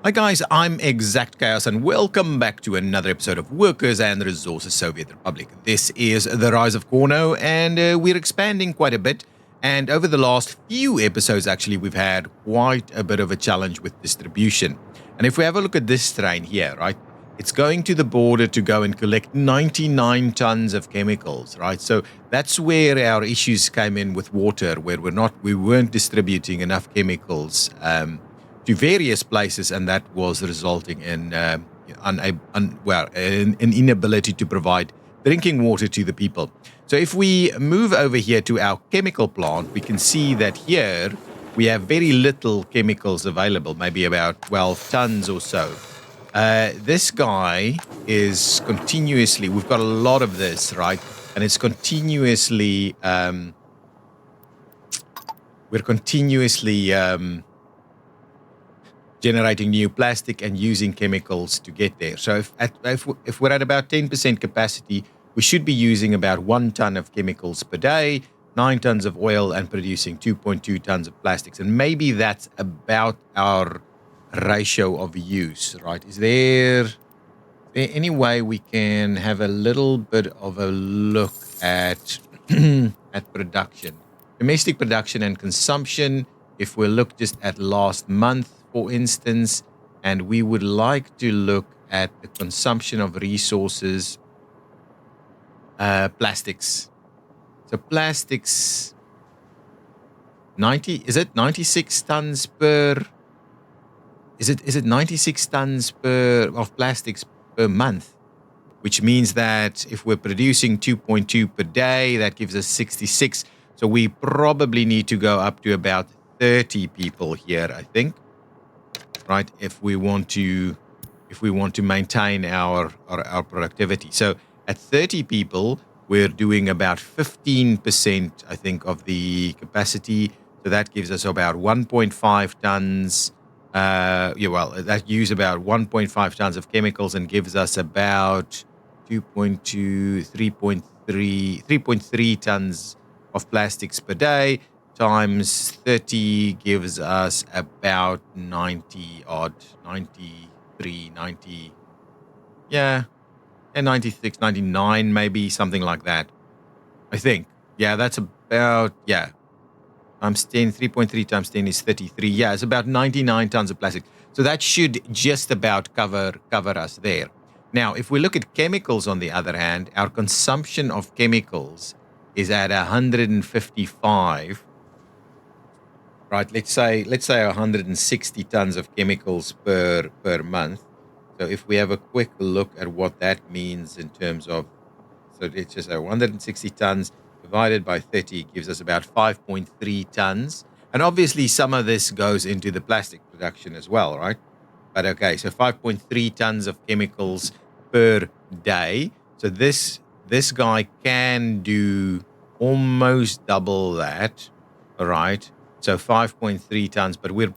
Hi guys, I'm ExactChaos and welcome back to another episode of Workers and Resources Soviet Republic. This is the rise of Cornoe and we're expanding quite a bit, and over the last few episodes actually we've had quite a bit of a challenge with distribution. And if we have a look at this train here, right, it's going to the border to go and collect 99 tons of chemicals, right? So that's where our issues came in with water, where we weren't distributing enough chemicals to various places, and that was resulting in an inability to provide drinking water to the people. So if we move over here to our chemical plant, we can see that here we have very little chemicals available, maybe about 12 tons or so. This guy is continuously, we've got a lot of this, right? And it's continuously, we're continuously generating new plastic and using chemicals to get there. So if we're at about 10% capacity, we should be using about 1 ton of chemicals per day, 9 tons of oil, and producing 2.2 tons of plastics. And maybe that's about our ratio of use, right? Is there any way we can have a little bit of a look at at production, domestic production and consumption? If we look just at last month, for instance, and we would like to look at the consumption of resources, plastics. So plastics, 96 tons per, is it 96 tons of plastics per month, which means that if we're producing 2.2 per day, that gives us 66. So we probably need to go up to about 30 people here, I think. Right, if we want to maintain our productivity. So at 30 people, we're doing about 15%, I think, of the capacity. So that gives us about 1.5 tons. That use about 1.5 tons of chemicals and gives us about 2.2, 3.3 tons of plastics per day. Times 30 gives us about 90 odd, 93, 90, yeah, and 96, 99, maybe something like that, I think. Yeah, that's about, yeah, times 10, 3.3 times 10 is 33. Yeah, it's about 99 tons of plastic. So that should just about cover us there. Now, if we look at chemicals, on the other hand, our consumption of chemicals is at 155. Right, let's say 160 tons of chemicals per month. So if we have a quick look at what that means in terms of, so let's just say 160 tons divided by 30 gives us about 5.3 tons. And obviously some of this goes into the plastic production as well, right? But okay, so 5.3 tons of chemicals per day. So this guy can do almost double that, all right? So 5.3 tons, but we're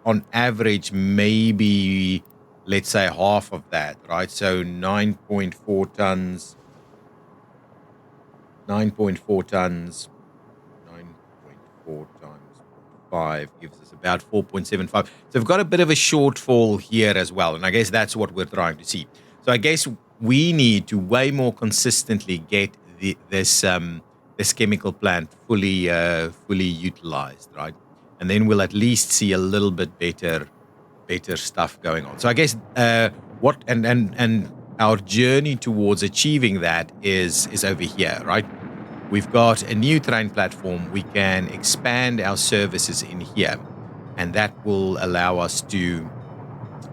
on average maybe, let's say, half of that, right? So 9.4 tons, 9.4 tons, 9.4 times 5 gives us about 4.75. So we've got a bit of a shortfall here as well, and I guess that's what we're trying to see. So I guess we need to way more consistently get this chemical plant fully utilized, right? And then we'll at least see a little bit better stuff going on. So I guess and our journey towards achieving that is over here, right? We've got a new train platform. We can expand our services in here, and that will allow us to,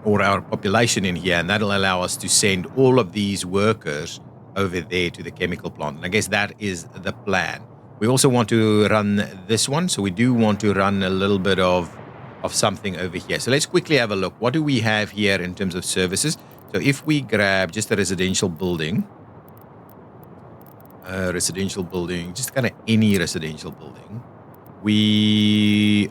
or our population in here, and that'll allow us to send all of these workers over there to the chemical plant. And I guess that is the plan. We also want to run this one, so we do want to run a little bit of something over here. So let's quickly have a look. What do we have here in terms of services? So if we grab just a residential building, just kind of any residential building, we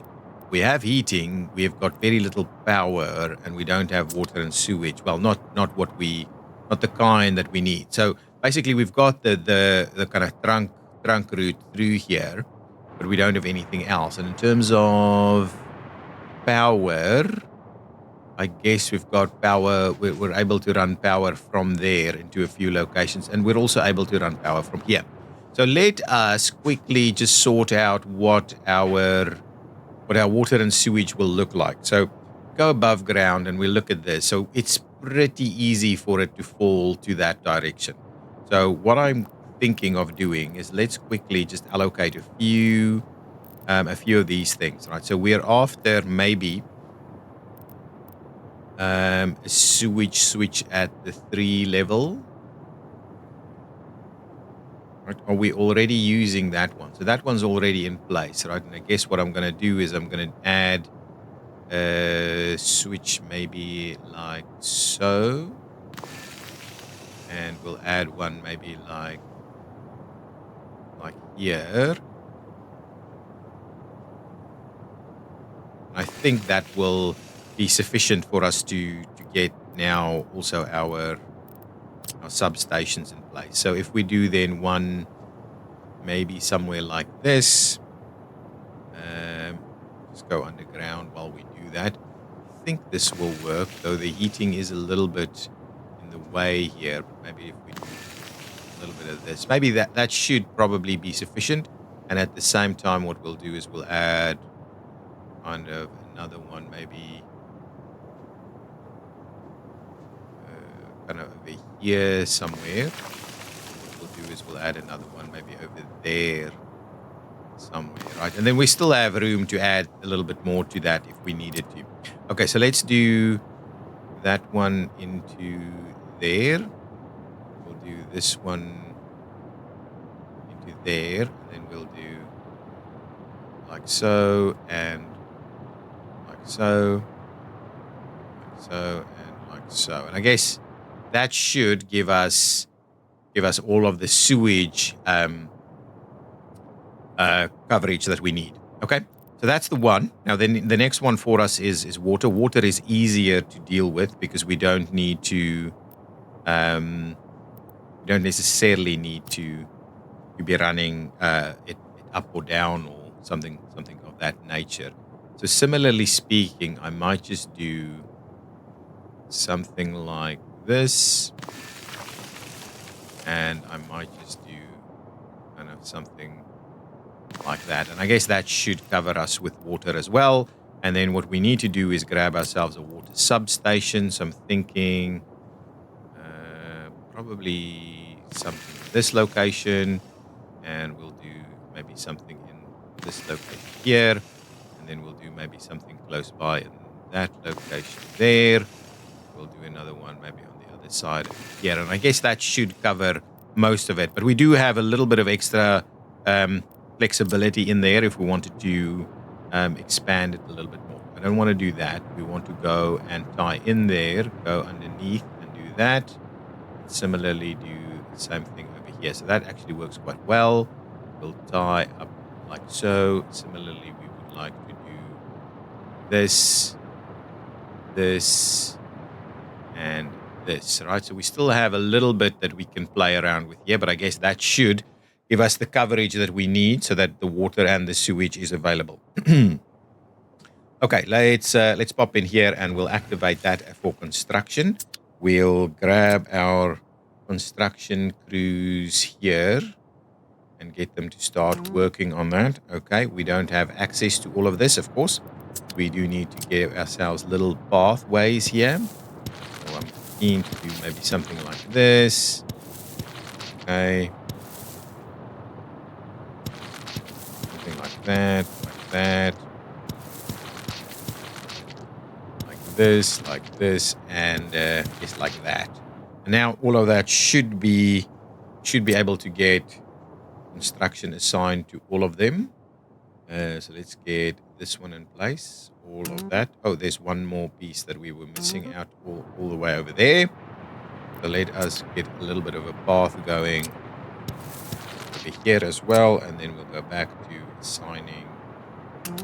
have heating, we've got very little power, and we don't have water and sewage. Well, not the kind that we need. So basically we've got the kind of trunk route through here, but we don't have anything else. And in terms of power, I guess we've got power. We're able to run power from there into a few locations, and we're also able to run power from here. So let us quickly just sort out what our water and sewage will look like. So go above ground and we'll look at this. So it's pretty easy for it to fall to that direction. So what I'm thinking of doing is let's quickly just allocate a few of these things, right? So we're after maybe a sewage switch at the 3 level. Right? Are we already using that one? So that one's already in place, right? And I guess what I'm going to do is I'm going to add a switch maybe like so. And we'll add one maybe like here. I think that will be sufficient for us to get now also our substations in place. So if we do then one maybe somewhere like this, just go underground while we do that. I think this will work, though the heating is a little bit in the way here. But maybe if we do a little bit of this, maybe that should probably be sufficient. And at the same time, what we'll do is we'll add kind of another one, maybe kind of over here somewhere. What we'll do is we'll add another one maybe over there somewhere, right? And then we still have room to add a little bit more to that if we needed to. Okay, so let's do that one into there. We'll do this one into there, and then we'll do like so, and like so, like so, and like so. And I guess that should give us all of the sewage coverage that we need. Okay, so that's the one. Now then the next one for us is water. Water is easier to deal with because we don't need to we don't necessarily need to be running it up or down or something of that nature. So similarly speaking, I might just do something like this, and I might just do kind of something like that. And I guess that should cover us with water as well. And then what we need to do is grab ourselves a water substation. So I'm thinking probably something in this location, and we'll do maybe something in this location here, and then we'll do maybe something close by in that location there. We'll do another one maybe on the other side here, and I guess that should cover most of it. But we do have a little bit of extra flexibility in there if we wanted to expand it a little bit more. I don't want to do that. We want to go and tie in there, go underneath and do that. Similarly, do the same thing over here. So that actually works quite well. We'll tie up like so. Similarly, we would like to do this, this, and this, right? So we still have a little bit that we can play around with here, but I guess that should give us the coverage that we need so that the water and the sewage is available. Okay, let's pop in here and we'll activate that for construction. We'll grab our construction crews here and get them to start working on that. Okay, we don't have access to all of this, of course. We do need to give ourselves little pathways here. So I'm keen to do maybe something like this. Okay. Something like that, like this, and just like that. And now all of that should be able to get construction assigned to all of them. So let's get this one in place, all of that. Oh, there's one more piece that we were missing out all the way over there. So let us get a little bit of a path going over here as well, and then we'll go back to assigning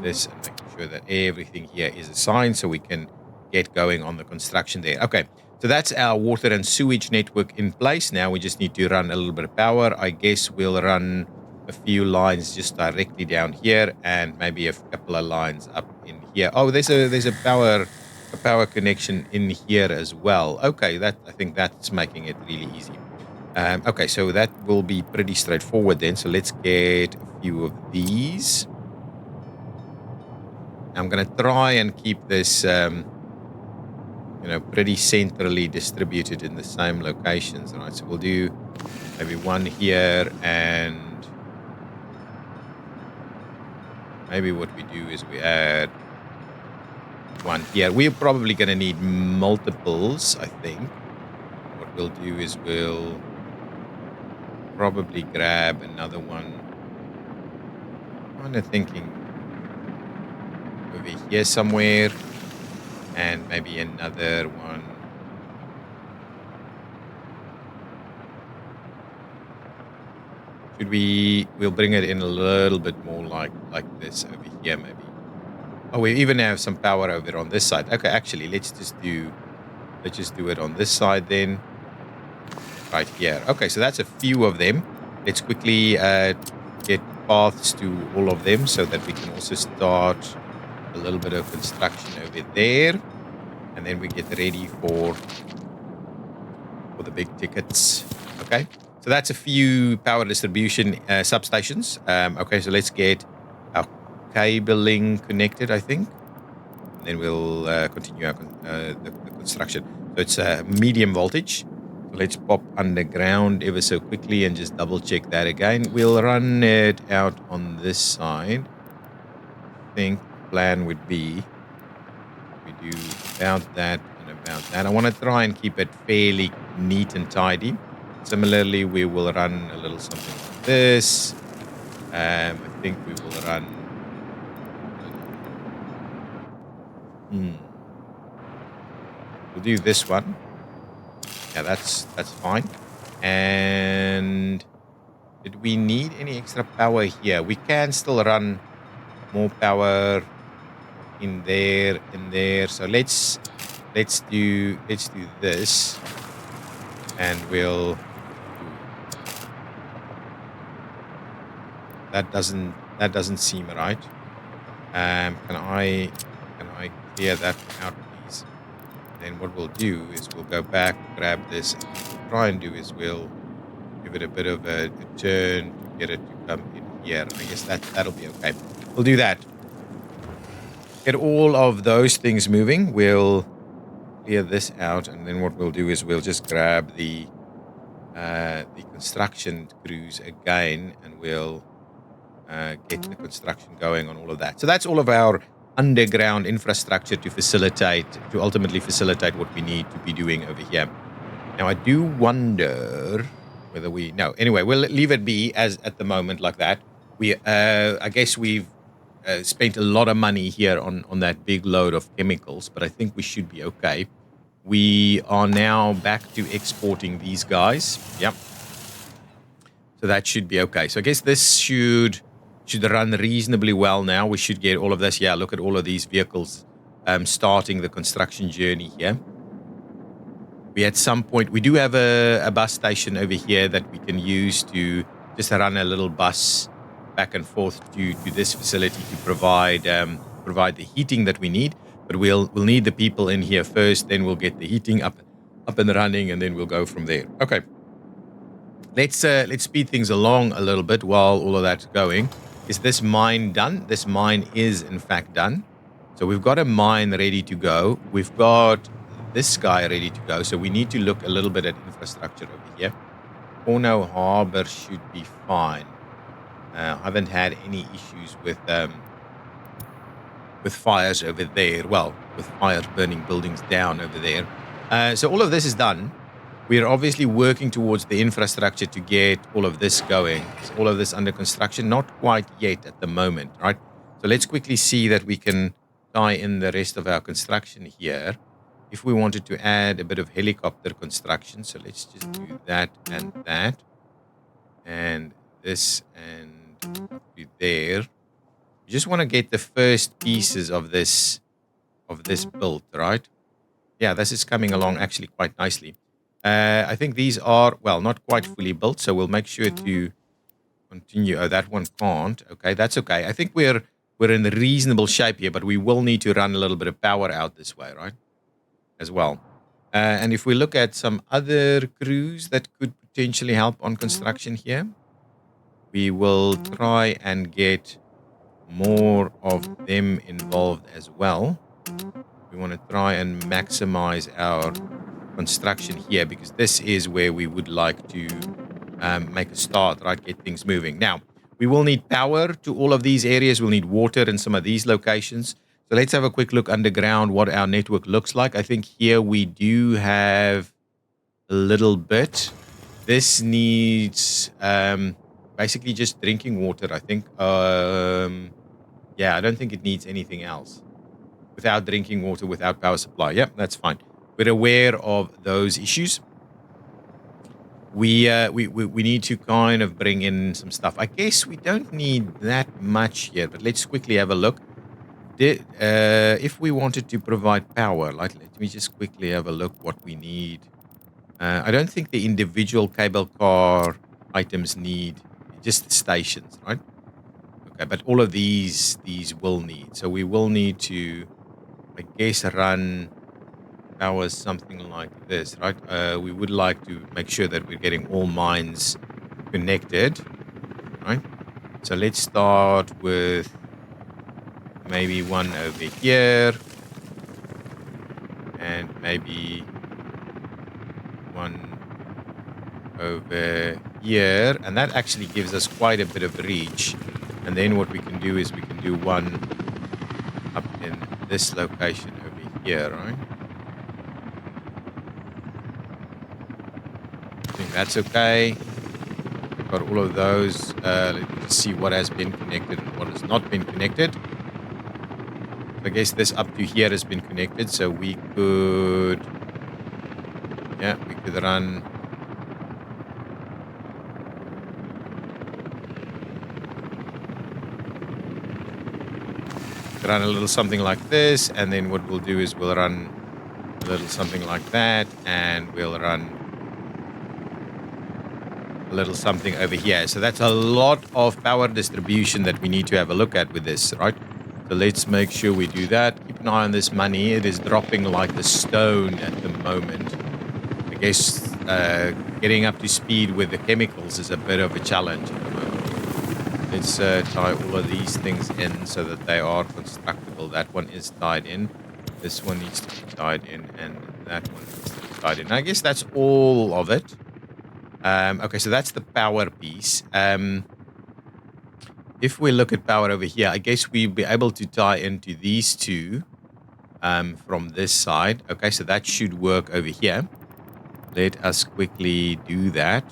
this and making sure that everything here is assigned so we can get going on the construction there. Okay, so that's our water and sewage network in place. Now we just need to run a little bit of power. I guess we'll run a few lines just directly down here and maybe a couple of lines up in here. Oh, there's a power a power connection in here as well. Okay, I think that's making it really easy. Okay, so that will be pretty straightforward then. So let's get a few of these. I'm going to try and keep this, pretty centrally distributed in the same locations, right? So we'll do maybe one here, and maybe what we do is we add one here. We're probably going to need multiples, I think. What we'll do is we'll probably grab another one. I'm kind of thinking over here somewhere, and maybe another one. We'll bring it in a little bit more like this over here, maybe. Oh, we even have some power over on this side. Okay, actually, let's just do it on this side then. Right here. Okay, so that's a few of them. Let's quickly get paths to all of them so that we can also start a little bit of construction over there. And then we get ready for the big tickets. Okay, so that's a few power distribution substations. Okay, so let's get our cabling connected, I think. And then we'll continue the construction. So it's medium voltage. So let's pop underground ever so quickly and just double check that again. We'll run it out on this side. I think the plan would be we do about that and about that. I want to try and keep it fairly neat and tidy. Similarly, we will run a little something like this. I think we will run. We'll do this one. Yeah, that's fine. And did we need any extra power here? We can still run more power in there. So let's do this, and we'll. That doesn't seem right. Can I clear that out, please? Then what we'll do is we'll go back, grab this, and what we'll try and do is we'll give it a bit of a turn to get it to come in here. I guess that'll be okay. We'll do that. Get all of those things moving. We'll clear this out, and then what we'll do is we'll just grab the construction crews again, and we'll get the construction going on all of that. So that's all of our underground infrastructure to ultimately facilitate what we need to be doing over here. Now, I do wonder whether no, anyway, we'll leave it be as at the moment like that. I guess we've spent a lot of money here on that big load of chemicals, but I think we should be okay. We are now back to exporting these guys. Yep. So that should be okay. So I guess this should run reasonably well now. We should get all of this. Yeah, look at all of these vehicles starting the construction journey here. At some point, we do have a bus station over here that we can use to just run a little bus back and forth to this facility to provide the heating that we need. But we'll need the people in here first, then we'll get the heating up and running, and then we'll go from there. Okay. Let's speed things along a little bit while all of that's going. Is this mine done? This mine is, in fact, done. So we've got a mine ready to go. We've got this guy ready to go. So we need to look a little bit at infrastructure over here. Cornoe Harbor should be fine. I haven't had any issues with fires over there. Well, with fires burning buildings down over there. So all of this is done. We are obviously working towards the infrastructure to get all of this going. So all of this under construction, not quite yet at the moment, right? So let's quickly see that we can tie in the rest of our construction here. If we wanted to add a bit of helicopter construction, so let's just do that and that. And this and up to there. You just want to get the first pieces of this built, right? Yeah, this is coming along actually quite nicely. I think these are, well, not quite fully built, so we'll make sure to continue. Oh, that one can't. Okay, that's okay. I think we're we're in reasonable shape here, but we will need to run a little bit of power out this way, right? As well. And if we look at some other crews that could potentially help on construction here, we will try and get more of them involved as well. We want to try and maximize our construction here because this is where we would like to make a start, right? Get things moving. Now, we will need power to all of these areas. We'll need water in some of these locations. So let's have a quick look underground what our network looks like. I think here we do have a little bit. This needs basically just drinking water, I think. Yeah, I don't think it needs anything else. Without drinking water, without power supply. Yep, that's fine. We're aware of those issues. We need to kind of bring in some stuff. I guess we don't need that much here, but let's quickly have a look. If we wanted to provide power, like, let me just quickly have a look what we need. I don't think the individual cable car items need, just the stations, right? Okay, but all of these will need. So we will need to, I guess, run power something like this, right? We would like to make sure that we're getting all mines connected, right? So let's start with maybe one over here and maybe one over here, and that actually gives us quite a bit of reach. And then what we can do is we can do one up in this location over here, right? I think that's okay. Got all of those. Let me just see what has been connected and what has not been connected. I guess this up to here has been connected, so we could, yeah, we could run a little something like this, and then what we'll do is we'll run a little something like that, and we'll run a little something over here. So that's a lot of power distribution that we need to have a look at with this, right? So let's make sure we do that. Keep an eye on this money. It is dropping like a stone at the moment. I guess getting up to speed with the chemicals is a bit of a challenge at the moment. Let's tie all of these things in so that they are constructible. That one is tied in. This one needs to be tied in, and that one needs to be tied in. I guess that's all of it. Okay, so that's the power piece. If we look at power over here, I guess we'll be able to tie into these two from this side. Okay, so that should work over here. Let us quickly do that.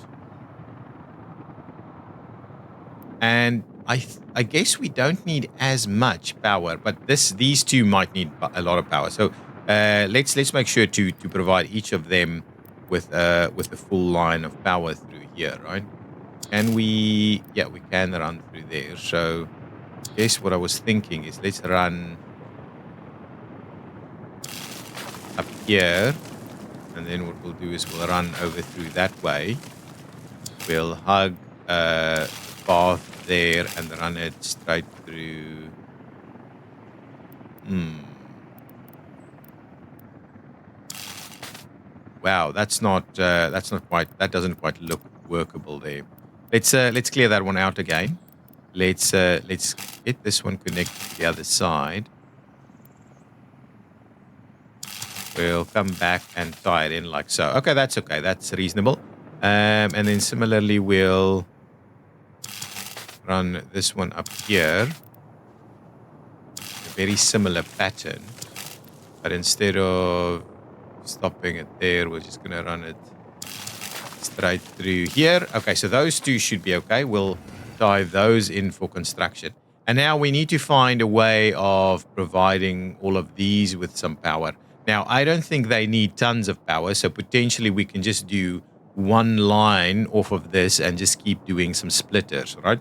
And I guess we don't need as much power, but these two might need a lot of power. So let's make sure to provide each of them with the full line of power through here, right? And we can run through there. So I guess what I was thinking is let's run up here, and then what we'll do is we'll run over through that way. We'll hug path there and run it straight through. Wow, that doesn't quite look workable there. Let's clear that one out again. Let's get this one connected to the other side. We'll come back and tie it in like so. Okay, that's okay. That's reasonable. And then similarly, we'll run this one up here. A very similar pattern. But instead of stopping it there, we're just going to run it straight through here. Okay, so those two should be okay. We'll tie those in for construction. And now we need to find a way of providing all of these with some power. Now, I don't think they need tons of power, so potentially we can just do one line off of this and just keep doing some splitters, right?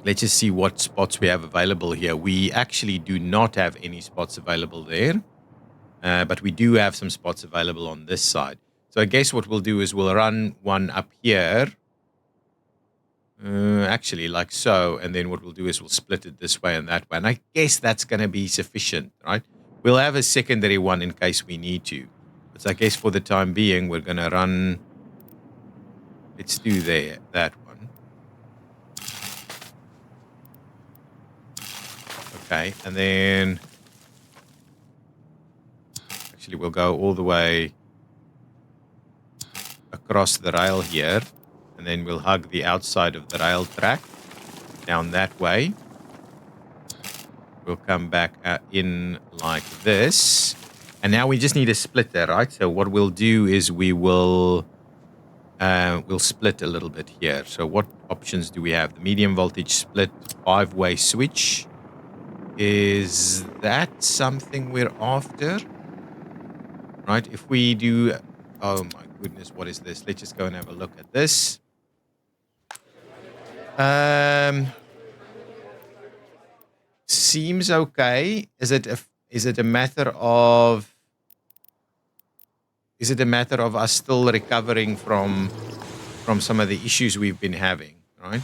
Let's just see what spots we have available here. We actually do not have any spots available there, but we do have some spots available on this side. So I guess what we'll do is we'll run one up here. actually, like so. And then what we'll do is we'll split it this way and that way. And I guess that's going to be sufficient, right? We'll have a secondary one in case we need to. But I guess for the time being, we're going to run. Let's do that one. Okay, and then actually we'll go all the way across the rail here, and then we'll hug the outside of the rail track down that way. We'll come back in like this, and now we just need a splitter, right? So what we'll do is we'll split a little bit here. So what options do we have? The medium voltage split 5-way switch. Is that something we're after? Right, if we do... Oh my goodness, what is this? Let's just go and have a look at this. Seems okay. Is it a matter of us still recovering from some of the issues we've been having, right?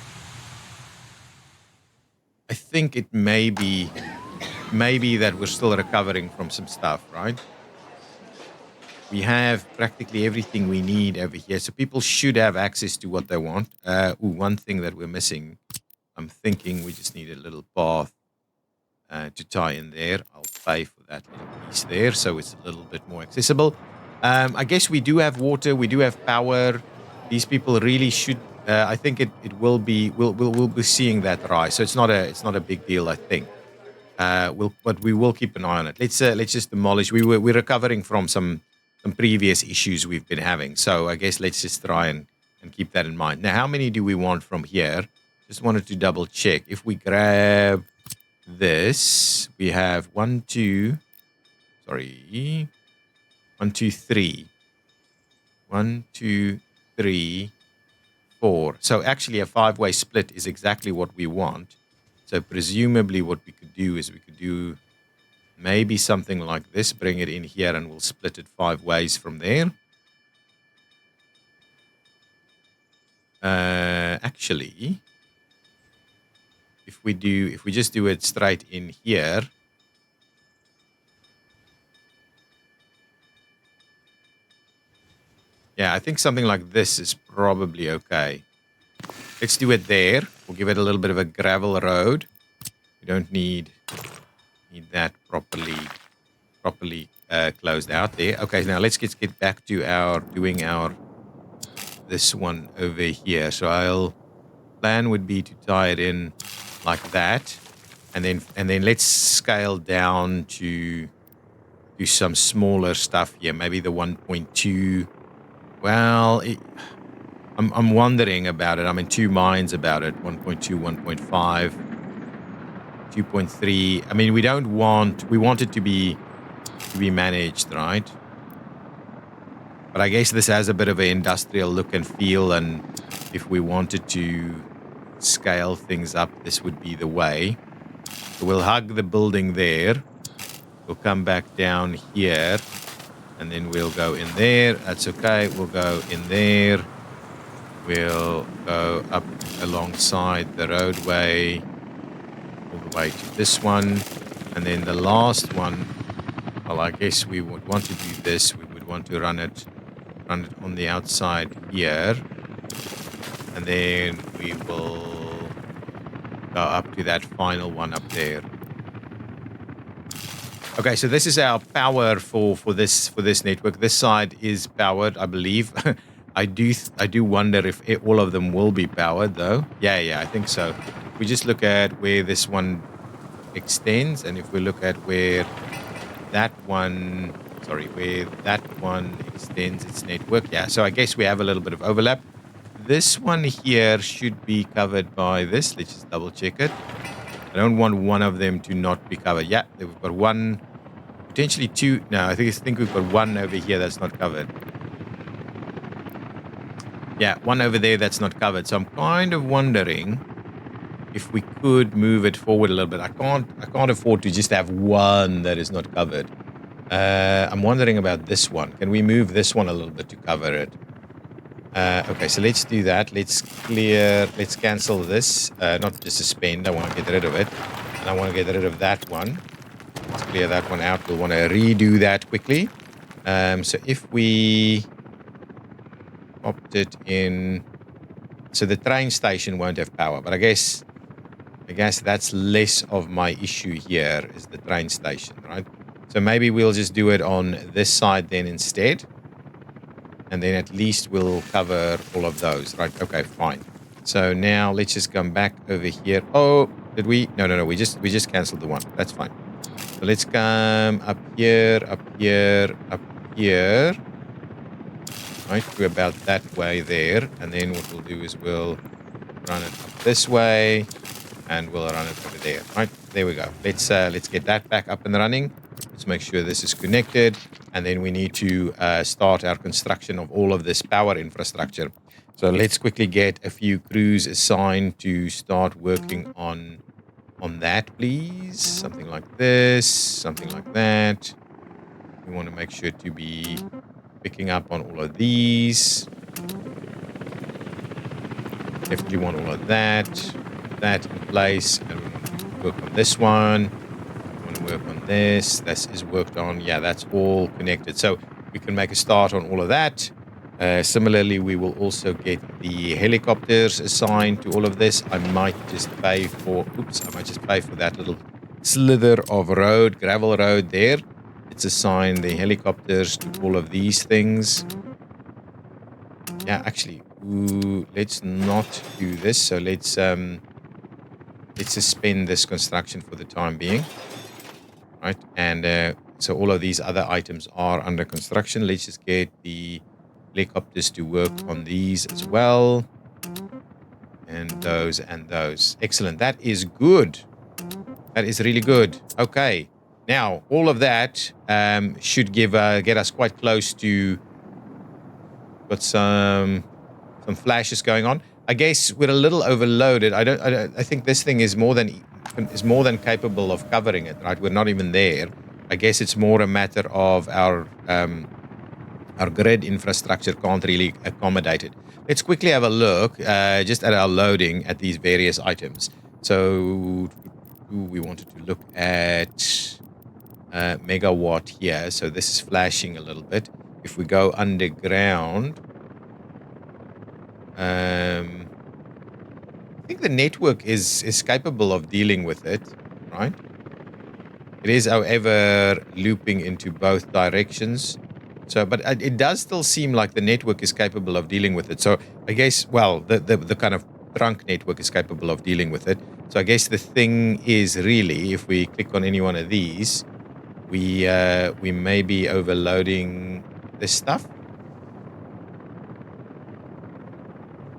I think it may be that we're still recovering from some stuff, right? We have practically everything we need over here, so people should have access to what they want. One thing that we're missing, I'm thinking we just need a little path to tie in there. I'll pay for that little piece there, so it's a little bit more accessible. I guess we do have water, we do have power. These people really should. I think it will be. We'll be seeing that rise. So it's not a big deal. I think. But we will keep an eye on it. Let's just demolish. We're recovering from some previous issues we've been having. So I guess let's just try and keep that in mind. Now, how many do we want from here? Just wanted to double check. If we grab this, we have 1, 2, 3. 1, 2, 3. 1, 2, 3, 4. So actually a 5-way split is exactly what we want. So presumably what we could do is we could do maybe something like this, bring it in here, and we'll split it 5 ways from there. Actually, if we just do it straight in here, yeah, I think something like this is probably okay. Let's do it there. We'll give it a little bit of a gravel road. We don't need that properly closed out there. Okay, now let's get back to doing this one over here. So plan would be to tie it in like that, and then let's scale down to do some smaller stuff here. Maybe the 1.2. Well, I'm wondering about it. I'm in two minds about it. 1.2, 1.5, 2.3. I mean, we want it to be managed, right? But I guess this has a bit of an industrial look and feel, and if we wanted to scale things up, this would be the way. So we'll hug the building there. We'll come back down here, and then we'll go in there. That's okay. We'll go in there. We'll go up alongside the roadway all the way to this one. And then the last one, well, I guess we would want to do this. We would want to run it on the outside here. And then we will go up to that final one up there. Okay, so this is our power for this network. This side is powered, I believe. I do wonder if all of them will be powered, though. Yeah, I think so. If we just look at where this one extends, and if we look at where that one extends its network. Yeah, so I guess we have a little bit of overlap. This one here should be covered by this. Let's just double check it. I don't want one of them to not be covered. Yeah, we've got one, potentially two. No, I think we've got one over here that's not covered. Yeah, one over there that's not covered. So I'm kind of wondering if we could move it forward a little bit. I can't afford to just have one that is not covered. I'm wondering about this one. Can we move this one a little bit to cover it? Okay, so let's do that. Let's cancel this. Not just suspend. I want to get rid of it. And I want to get rid of that one. Let's clear that one out. We'll want to redo that quickly. So if we popped it in, so the train station won't have power, but I guess that's less of my issue here is the train station, right? So maybe we'll just do it on this side then instead. And then at least we'll cover all of those, right? Okay, fine. So now let's just come back over here. Oh, did we? No. We just canceled the one. That's fine. So let's come up here, up here, up here. Right, to about that way there. And then what we'll do is we'll run it up this way. And we'll run it over there. Right, there we go. Let's get that back up and running. Let's make sure this is connected. And then we need to start our construction of all of this power infrastructure. So let's quickly get a few crews assigned to start working on that, please. Something like this, something like that. We want to make sure to be picking up on all of these. Definitely want all of that. Put that in place. And we want to work on this one. We want to work on this. This is worked on. Yeah, that's all connected. So we can make a start on all of that. Similarly, we will also get the helicopters assigned to all of this. I might just pay for that little slither of road, gravel road there. Let's assign the helicopters to all of these things. Yeah, actually, let's not do this. So let's suspend this construction for the time being. Right, and so all of these other items are under construction. Let's just get the helicopters to work on these as well. And those and those. Excellent. That is good. That is really good. Okay. Now, all of that should get us quite close to... Got some flashes going on. I guess we're a little overloaded. I think this thing is more than capable of covering it, right? We're not even there. I guess it's more a matter of our grid infrastructure can't really accommodate it. Let's quickly have a look just at our loading at these various items. So we wanted to look at megawatt here. So this is flashing a little bit. If we go underground, I think the network is capable of dealing with it, right? It is, however, looping into both directions. So, but it does still seem like the network is capable of dealing with it. So I guess, well, the kind of trunk network is capable of dealing with it. So I guess the thing is really, if we click on any one of these, we may be overloading this stuff.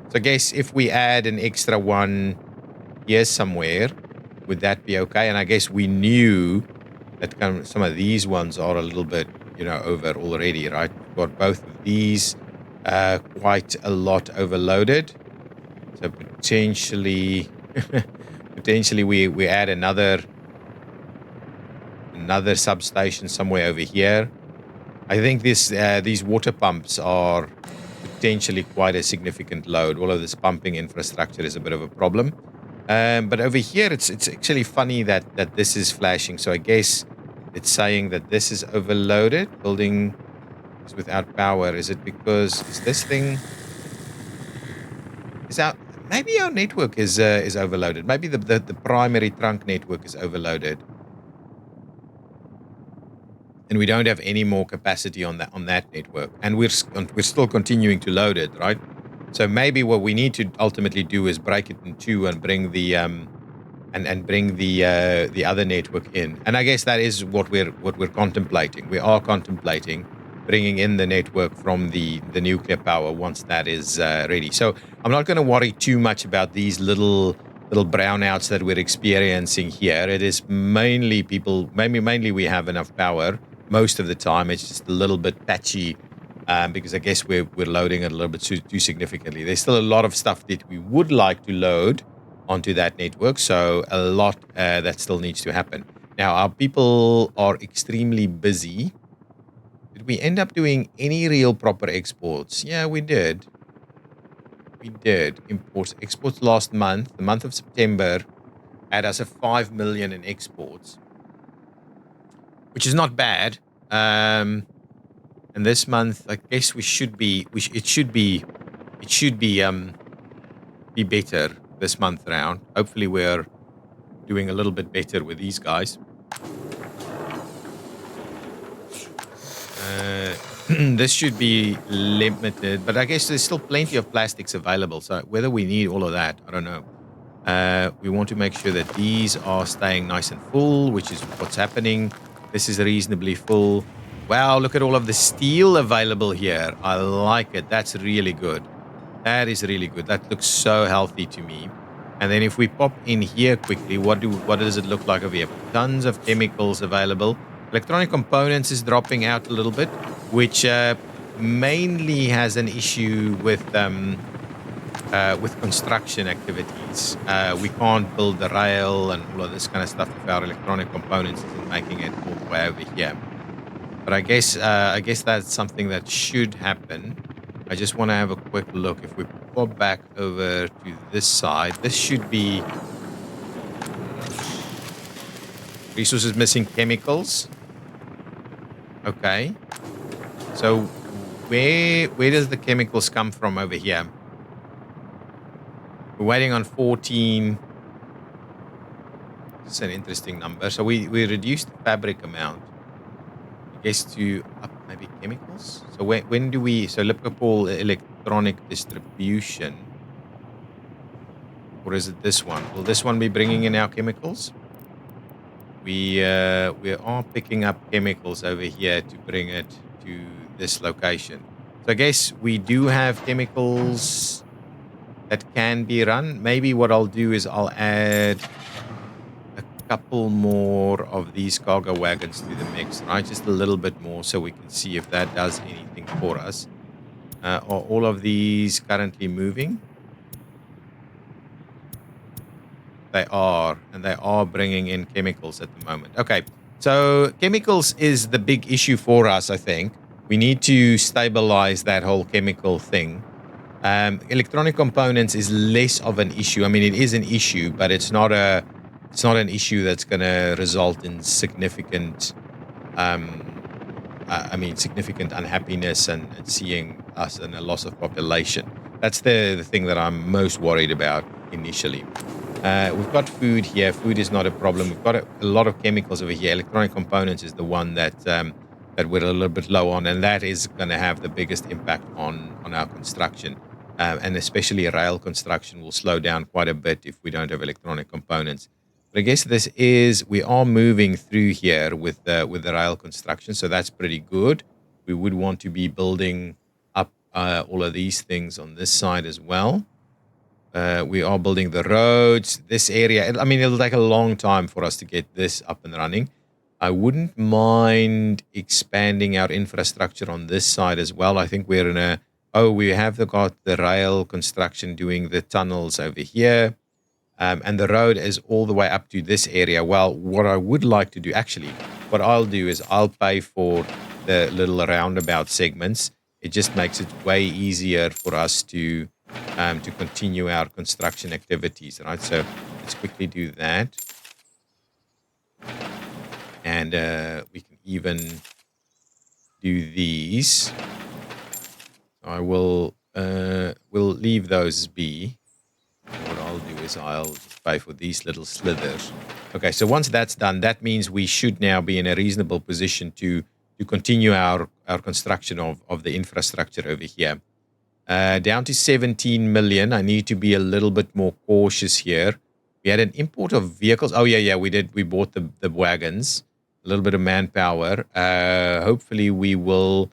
So I guess if we add an extra one here somewhere, would that be okay? And I guess we knew that kind of some of these ones are a little bit, over already, right? We've got both of these quite a lot overloaded. So potentially we add another substation somewhere over here. I think these water pumps are potentially quite a significant load. All of this pumping infrastructure is a bit of a problem. But over here, it's actually funny that this is flashing. So I guess it's saying that this is overloaded. Building is without power. Is it because this thing is out? Maybe our network is overloaded. Maybe the primary trunk network is overloaded, and we don't have any more capacity on that network. And we're still continuing to load it, right? So maybe what we need to ultimately do is break it in two and bring the bring the other network in. And I guess that is what we're contemplating. We are contemplating bringing in the network from the nuclear power once that is ready. So I'm not going to worry too much about these little brownouts that we're experiencing here. It is mainly we have enough power most of the time. It's just a little bit patchy because I guess we're loading it a little bit too significantly. There's still a lot of stuff that we would like to load onto that network, so a lot that still needs to happen. Now, our people are extremely busy. Did we end up doing any real proper exports? Yeah, we did. we did imports, exports last month, the month of September, had us a 5 million in exports, which is not bad. And this month, I guess it should be better this month round. Hopefully, we're doing a little bit better with these guys. This should be limited, but I guess there's still plenty of plastics available. So whether we need all of that, I don't know. We want to make sure that these are staying nice and full, which is what's happening. This is reasonably full. Wow, look at all of the steel available here. I like it. That's really good. That is really good. That looks so healthy to me. And then if we pop in here quickly, what does it look like over here? Tons of chemicals available. Electronic components is dropping out a little bit, which mainly has an issue with construction activities. We can't build the rail and all of this kind of stuff if our electronic components isn't making it all the way over here. But I guess that's something that should happen. I just want to have a quick look. If we pop back over to this side, this should be resources missing chemicals. Okay. So where does the chemicals come from over here? We're waiting on 14. This is an interesting number. So we reduced the fabric amount. I guess to up maybe chemicals. So when do we? So Liverpool electronic distribution, or is it this one? Will this one be bringing in our chemicals? We are picking up chemicals over here to bring it to this location. So I guess we do have chemicals that can be run. Maybe what I'll do is I'll add a couple more of these cargo wagons to the mix, right? Just a little bit more so we can see if that does anything for us. Are all of these currently moving? They are, and they are bringing in chemicals at the moment. Okay, so chemicals is the big issue for us, I think. We need to stabilize that whole chemical thing. Electronic components is less of an issue. I mean, it is an issue, but it's not an issue that's going to result in significant, significant unhappiness and seeing us in a loss of population. That's the thing that I'm most worried about initially. We've got food here. Food is not a problem. We've got a lot of chemicals over here. Electronic components is the one that we're a little bit low on, and that is going to have the biggest impact on our construction. And especially rail construction will slow down quite a bit if we don't have electronic components. But I guess we are moving through here with the rail construction, so that's pretty good. We would want to be building up all of these things on this side as well. We are building the roads. This area, I mean, it'll take a long time for us to get this up and running. I wouldn't mind expanding our infrastructure on this side as well. I think we're in we have got the rail construction doing the tunnels over here. And the road is all the way up to this area. Well, what I would like to do, actually, what I'll do is I'll pay for the little roundabout segments. It just makes it way easier for us to continue our construction activities, right? So let's quickly do that. And we can even do these. I will we'll leave those be. What I'll do is I'll just pay for these little slithers. Okay, so once that's done, that means we should now be in a reasonable position to continue our construction of the infrastructure over here. Down to 17 million. I need to be a little bit more cautious here. We had an import of vehicles. Oh, yeah, we did. We bought the wagons, a little bit of manpower. Hopefully we will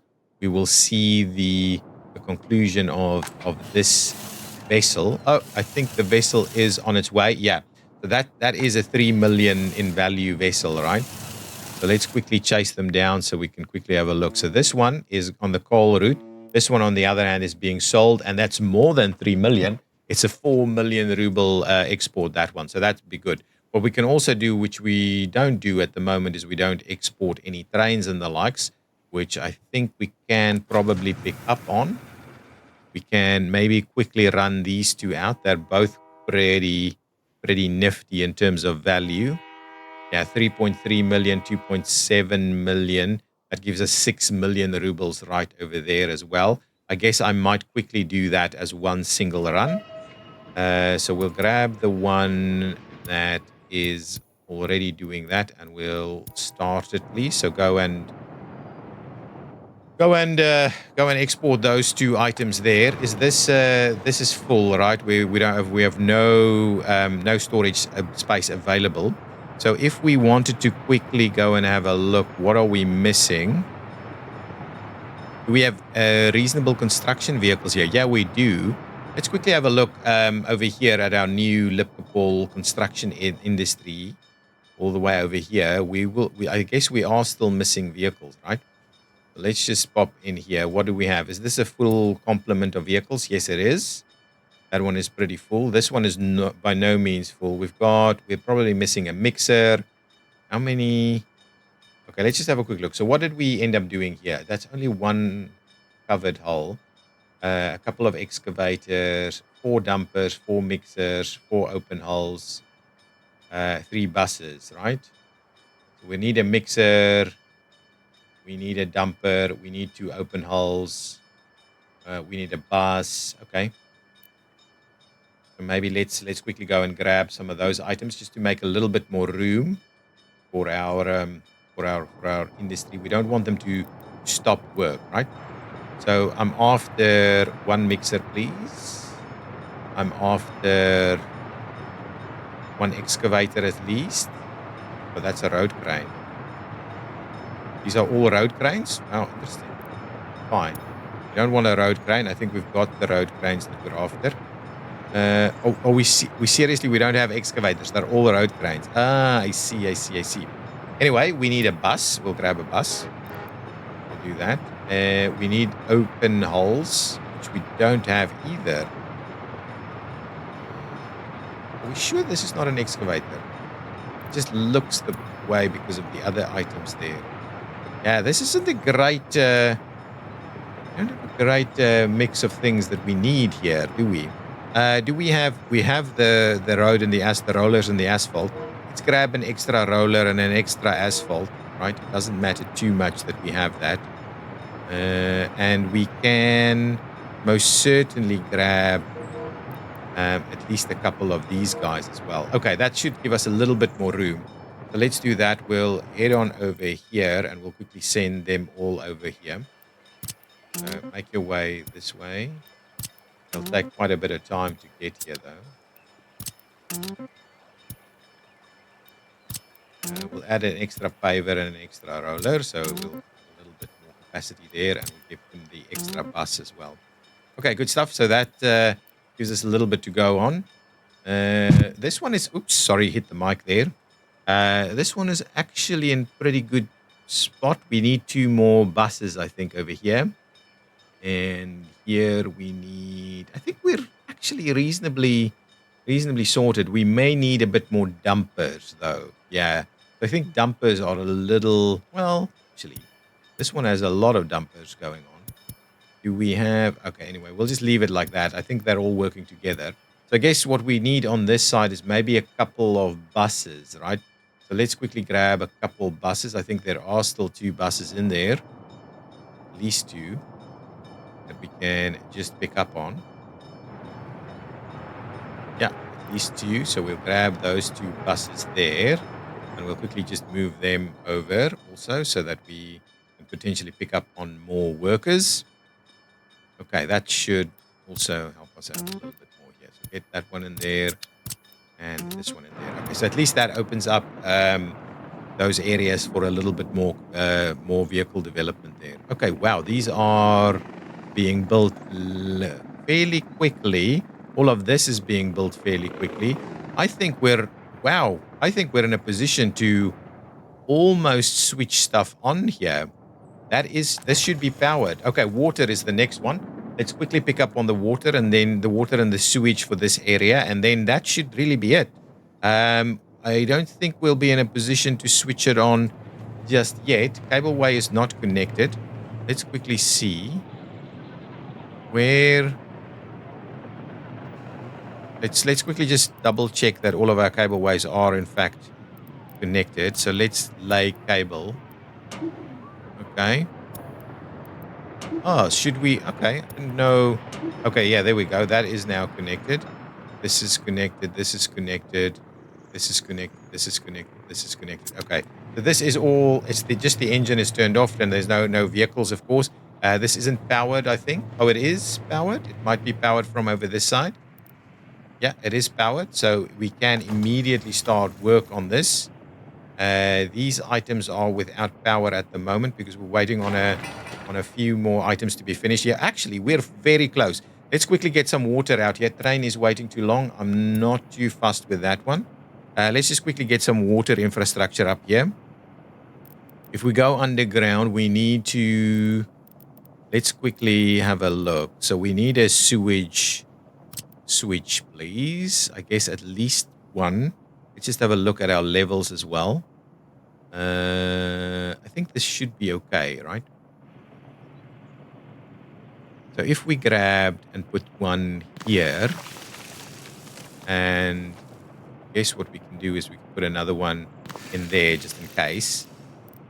see the conclusion of this vessel. Oh, I think the vessel is on its way. Yeah, so that is a 3 million in value vessel, right? So let's quickly chase them down so we can quickly have a look. So this one is on the coal route. This one, on the other hand, is being sold, and that's more than 3 million. It's a 4 million ruble export, that one. So that'd be good. What we can also do, which we don't do at the moment, is we don't export any trains and the likes, which I think we can probably pick up on. we can maybe quickly run these two out. They're both pretty nifty in terms of value. Yeah, 3.3 million, 2.7 million. That gives us 6 million rubles right over there as well. I guess I might quickly do that as one single run. So we'll grab the one that is already doing that, and we'll start it, please. So go and export those two items there. Is this this is full, right? We have no storage space available. So if we wanted to quickly go and have a look, what are we missing? Do we have reasonable construction vehicles here? Yeah, we do. Let's quickly have a look over here at our new Lipkopol construction industry. All the way over here, I guess we are still missing vehicles, right? Let's just pop in here. What do we have? Is this a full complement of vehicles? Yes, it is. That one is pretty full. This one is by no means full. We're probably missing a mixer. How many? Okay, let's just have a quick look. So what did we end up doing here? That's only one covered hull. A couple of excavators, 4 dumpers, 4 mixers, 4 open hulls, 3 buses, right? So we need a mixer. We need a dumper. We need 2 open hulls. We need a bus. Okay. So maybe let's quickly go and grab some of those items just to make a little bit more room for our industry. We don't want them to stop work, right? So I'm after 1 mixer, please. I'm after 1 excavator at least. So that's a road crane. These are all road cranes? Oh, interesting. Fine. We don't want a road crane. I think we've got the road cranes that we're after. We seriously, we don't have excavators. They're all road cranes. Ah, I see. Anyway, we need a bus. We'll grab a bus. We'll do that. We need open hulls, which we don't have either. Are we sure this is not an excavator? It just looks the way because of the other items there. Yeah, this isn't a great, mix of things that we need here, do we? We have the road and the rollers and the asphalt. Let's grab an extra roller and an extra asphalt, right? It doesn't matter too much that we have that. And we can most certainly grab at least a couple of these guys as well. Okay, that should give us a little bit more room. So let's do that. We'll head on over here and we'll quickly send them all over here. Make your way this way. It'll take quite a bit of time to get here, though. We'll add an extra paver and an extra roller, so we'll have a little bit more capacity there, and we'll give them the extra bus as well. Okay, good stuff. So that gives us a little bit to go on. This one is... Oops, sorry, hit the mic there. This one is actually in pretty good spot. We need 2 more buses, I think, over here. And here we need... I think we're actually reasonably sorted. We may need a bit more dumpers, though. Yeah, I think dumpers are a little... Well, actually, this one has a lot of dumpers going on. Do we have... Okay, anyway, we'll just leave it like that. I think they're all working together. So I guess what we need on this side is maybe a couple of buses, right? So let's quickly grab a couple buses. I think there are still 2 buses in there. At least 2. That we can just pick up on. Yeah, at least 2. So we'll grab those 2 buses there. And we'll quickly just move them over also so that we can potentially pick up on more workers. Okay, that should also help us out a little bit more here. So get that one in there and this one in there. Okay, so at least that opens up those areas for a little bit more vehicle development there. Okay, wow, these are being built fairly quickly. All of this is being built fairly quickly. I think we're in a position to almost switch stuff on here. This should be powered. Okay, water is the next one. Let's quickly pick up on the water and then the water and the sewage for this area. And then that should really be it. I don't think we'll be in a position to switch it on just yet. Cableway is not connected. Let's quickly see. Where let's quickly just double check that all of our cableways are in fact connected. So let's lay cable. Okay. Oh, should we? Okay. No. Okay. Yeah, there we go. That is now connected. This is connected. This is connected. This is connected. This is connected. This is connected. Okay. So this is all. It's just the engine is turned off, and there's no vehicles, of course. This isn't powered, I think. Oh, it is powered. It might be powered from over this side. Yeah, it is powered. So we can immediately start work on this. These items are without power at the moment because we're waiting on a few more items to be finished. Yeah, actually, we're very close. Let's quickly get some water out here. Train is waiting too long. I'm not too fussed with that one. Let's just quickly get some water infrastructure up here. If we go underground, we need to... Let's quickly have a look. So we need a sewage switch, please. I guess at least one. Let's just have a look at our levels as well. I think this should be okay, right? So if we grabbed and put one here, and guess what we can do is we can put another one in there just in case.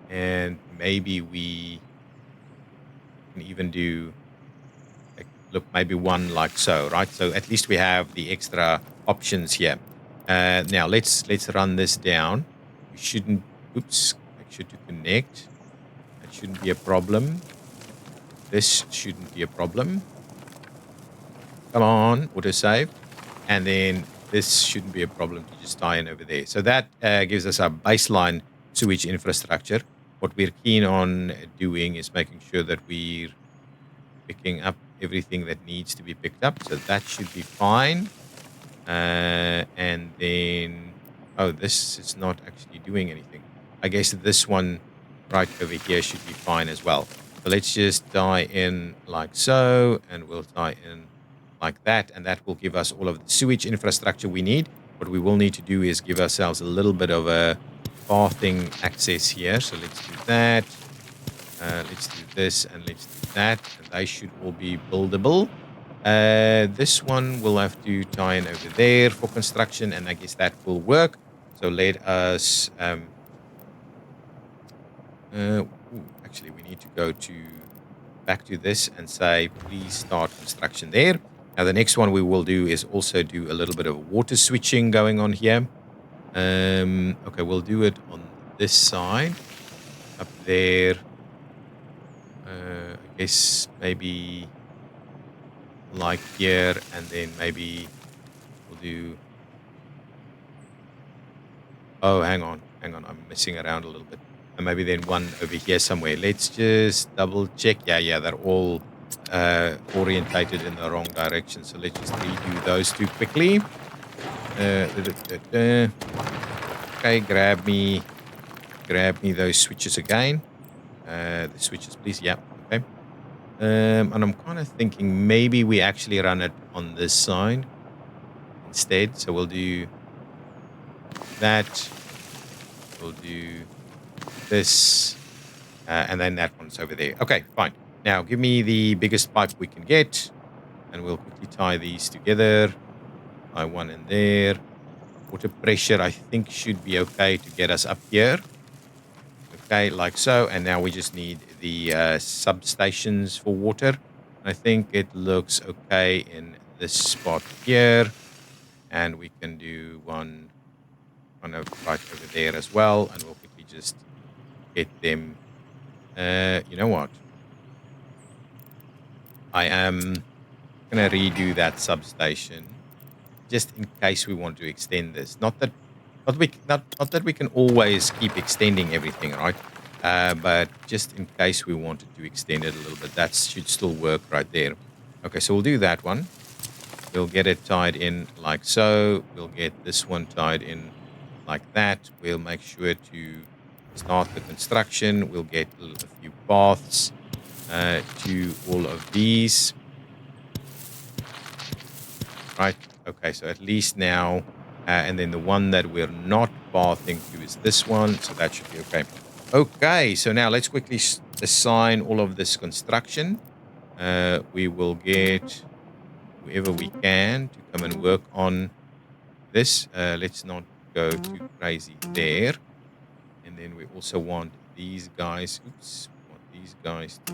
And maybe we can even do, like, look, maybe one like so, right? So at least we have the extra options here. Now let's run this down. We shouldn't, oops, make sure to connect. That shouldn't be a problem. This shouldn't be a problem. Come on, autosave. And then this shouldn't be a problem to just tie in over there. So that gives us our baseline sewage infrastructure. What we're keen on doing is making sure that we're picking up everything that needs to be picked up. So that should be fine. And then, oh, this is not actually doing anything. I guess this one right over here should be fine as well. So let's just tie in like so, and we'll tie in like that, and that will give us all of the sewage infrastructure we need. What we will need to do is give ourselves a little bit of a pathing access here. So let's do that. Let's do this, and let's do that, and they should all be buildable. This one will have to tie in over there for construction, and I guess that will work. So let us... actually, we need to go back to this and say, please start construction there. Now, the next one we will do is also do a little bit of water switching going on here. Okay, we'll do it on this side. Up there. I guess maybe like here, and then maybe we'll do... Oh, hang on. I'm messing around a little bit. And maybe then one over here somewhere. Let's just double check. Yeah, they're all orientated in the wrong direction. So let's just redo those two quickly. Okay, grab me those switches again. The switches, please. Yeah, okay. And I'm kind of thinking maybe we actually run it on this side instead. So we'll do that. We'll do this, and then that one's over there. Okay, fine. Now give me the biggest pipe we can get, and we'll quickly tie these together. Tie one in there. Water pressure, I think, should be okay to get us up here. Okay, like so. And now we just need the substations for water. I think it looks okay in this spot here, and we can do one kind of right over there as well, and we'll quickly just get them. You know what? I am gonna redo that substation just in case we want to extend this. Not that we can always keep extending everything, right? But just in case we wanted to extend it a little bit, that should still work right there. Okay, so we'll do that one. We'll get it tied in like so. We'll get this one tied in like that. We'll make sure to start the construction. We'll get a few paths to all of these. Right. Okay, so at least now, and then the one that we're not pathing to is this one, so that should be okay. Okay, so now let's quickly assign all of this construction. We will get whoever we can to come and work on this. Let's not go too crazy there. And then we also want these guys. Oops, we want these guys to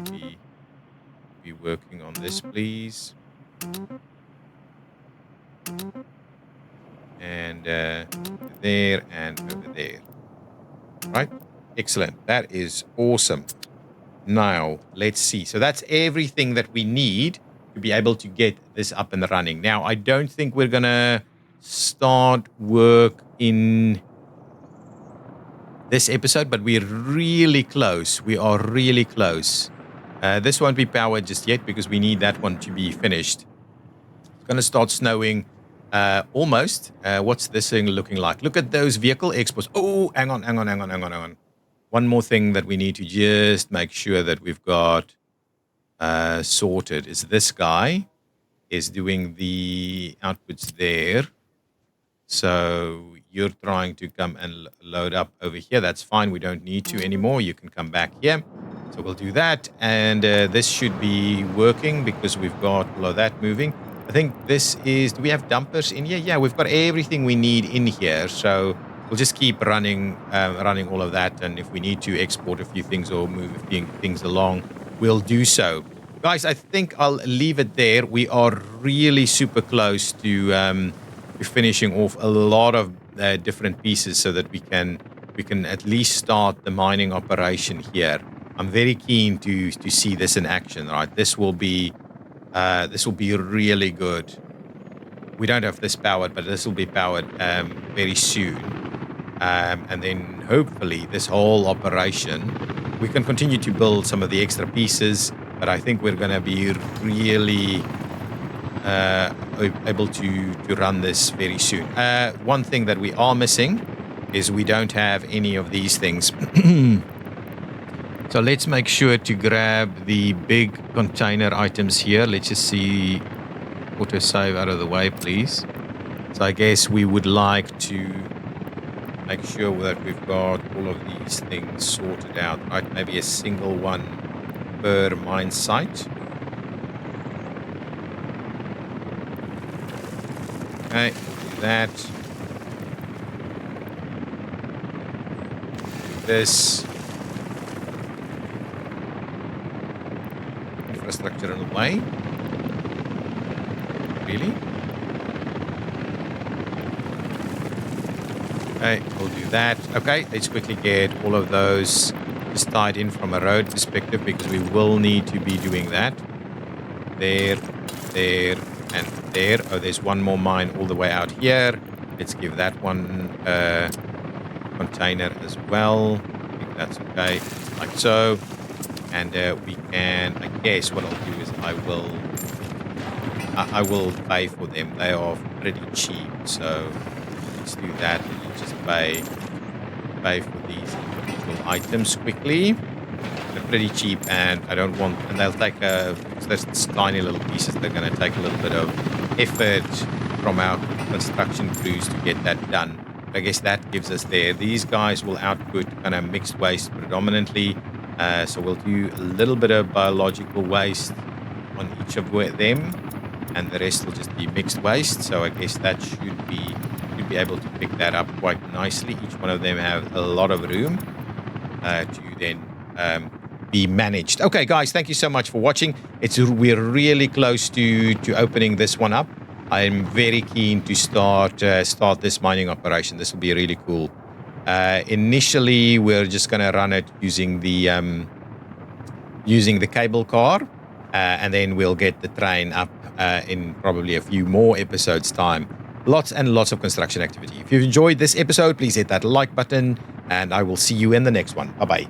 be working on this, please. And there and over there. Right? Excellent. That is awesome. Now, let's see. So that's everything that we need to be able to get this up and running. Now, I don't think we're going to start work in this episode, but we're really close. We are really close. This won't be powered just yet because we need that one to be finished. It's going to start snowing almost. What's this thing looking like? Look at those vehicle exports. Oh, hang on. One more thing that we need to just make sure that we've got sorted is this guy is doing the outputs there. So you're trying to come and load up over here. That's fine. We don't need to anymore. You can come back here. So we'll do that. And this should be working because we've got all of that moving. I think this is... Do we have dumpers in here? Yeah, we've got everything we need in here. So we'll just keep running all of that. And if we need to export a few things or move a few things along, we'll do so. Guys, I think I'll leave it there. We are really super close to finishing off a lot of different pieces so that we can at least start the mining operation here. I'm very keen to see this in action. Right, this will be really good. We don't have this powered, but this will be powered very soon. And then hopefully this whole operation, we can continue to build some of the extra pieces, but I think we're going to be really able to run this very soon. One thing that we are missing is we don't have any of these things. So let's make sure to grab the big container items here. Let's just see autosave out of the way, please. So I guess we would like to make sure that we've got all of these things sorted out, right? Maybe a single one per mine site. Okay, do that. Do this. Infrastructure in the way. Really? Okay, we'll do that. Okay, let's quickly get all of those just tied in from a road perspective because we will need to be doing that. There, and there. Oh, there's one more mine all the way out here. Let's give that one a container as well. I think that's okay, like so. And we can, I guess what I'll do is I will pay for them. They are pretty cheap, so let's do that. Let's just pay for these individual items quickly. They're pretty cheap, and I don't want, and they'll take there's tiny little pieces. They're going to take a little bit of effort from our construction crews to get that done. I guess that gives us there. These guys will output kind of mixed waste predominantly. So we'll do a little bit of biological waste on each of them, and the rest will just be mixed waste. So I guess that should be able to pick that up quite nicely. Each one of them have a lot of room to then be managed. Okay, guys, thank you so much for watching. We're really close to opening this one up. I'm very keen to start this mining operation. This will be really cool. Initially, we're just going to run it using the cable car, and then we'll get the train up in probably a few more episodes' time. Lots and lots of construction activity. If you've enjoyed this episode, please hit that like button, and I will see you in the next one. Bye-bye.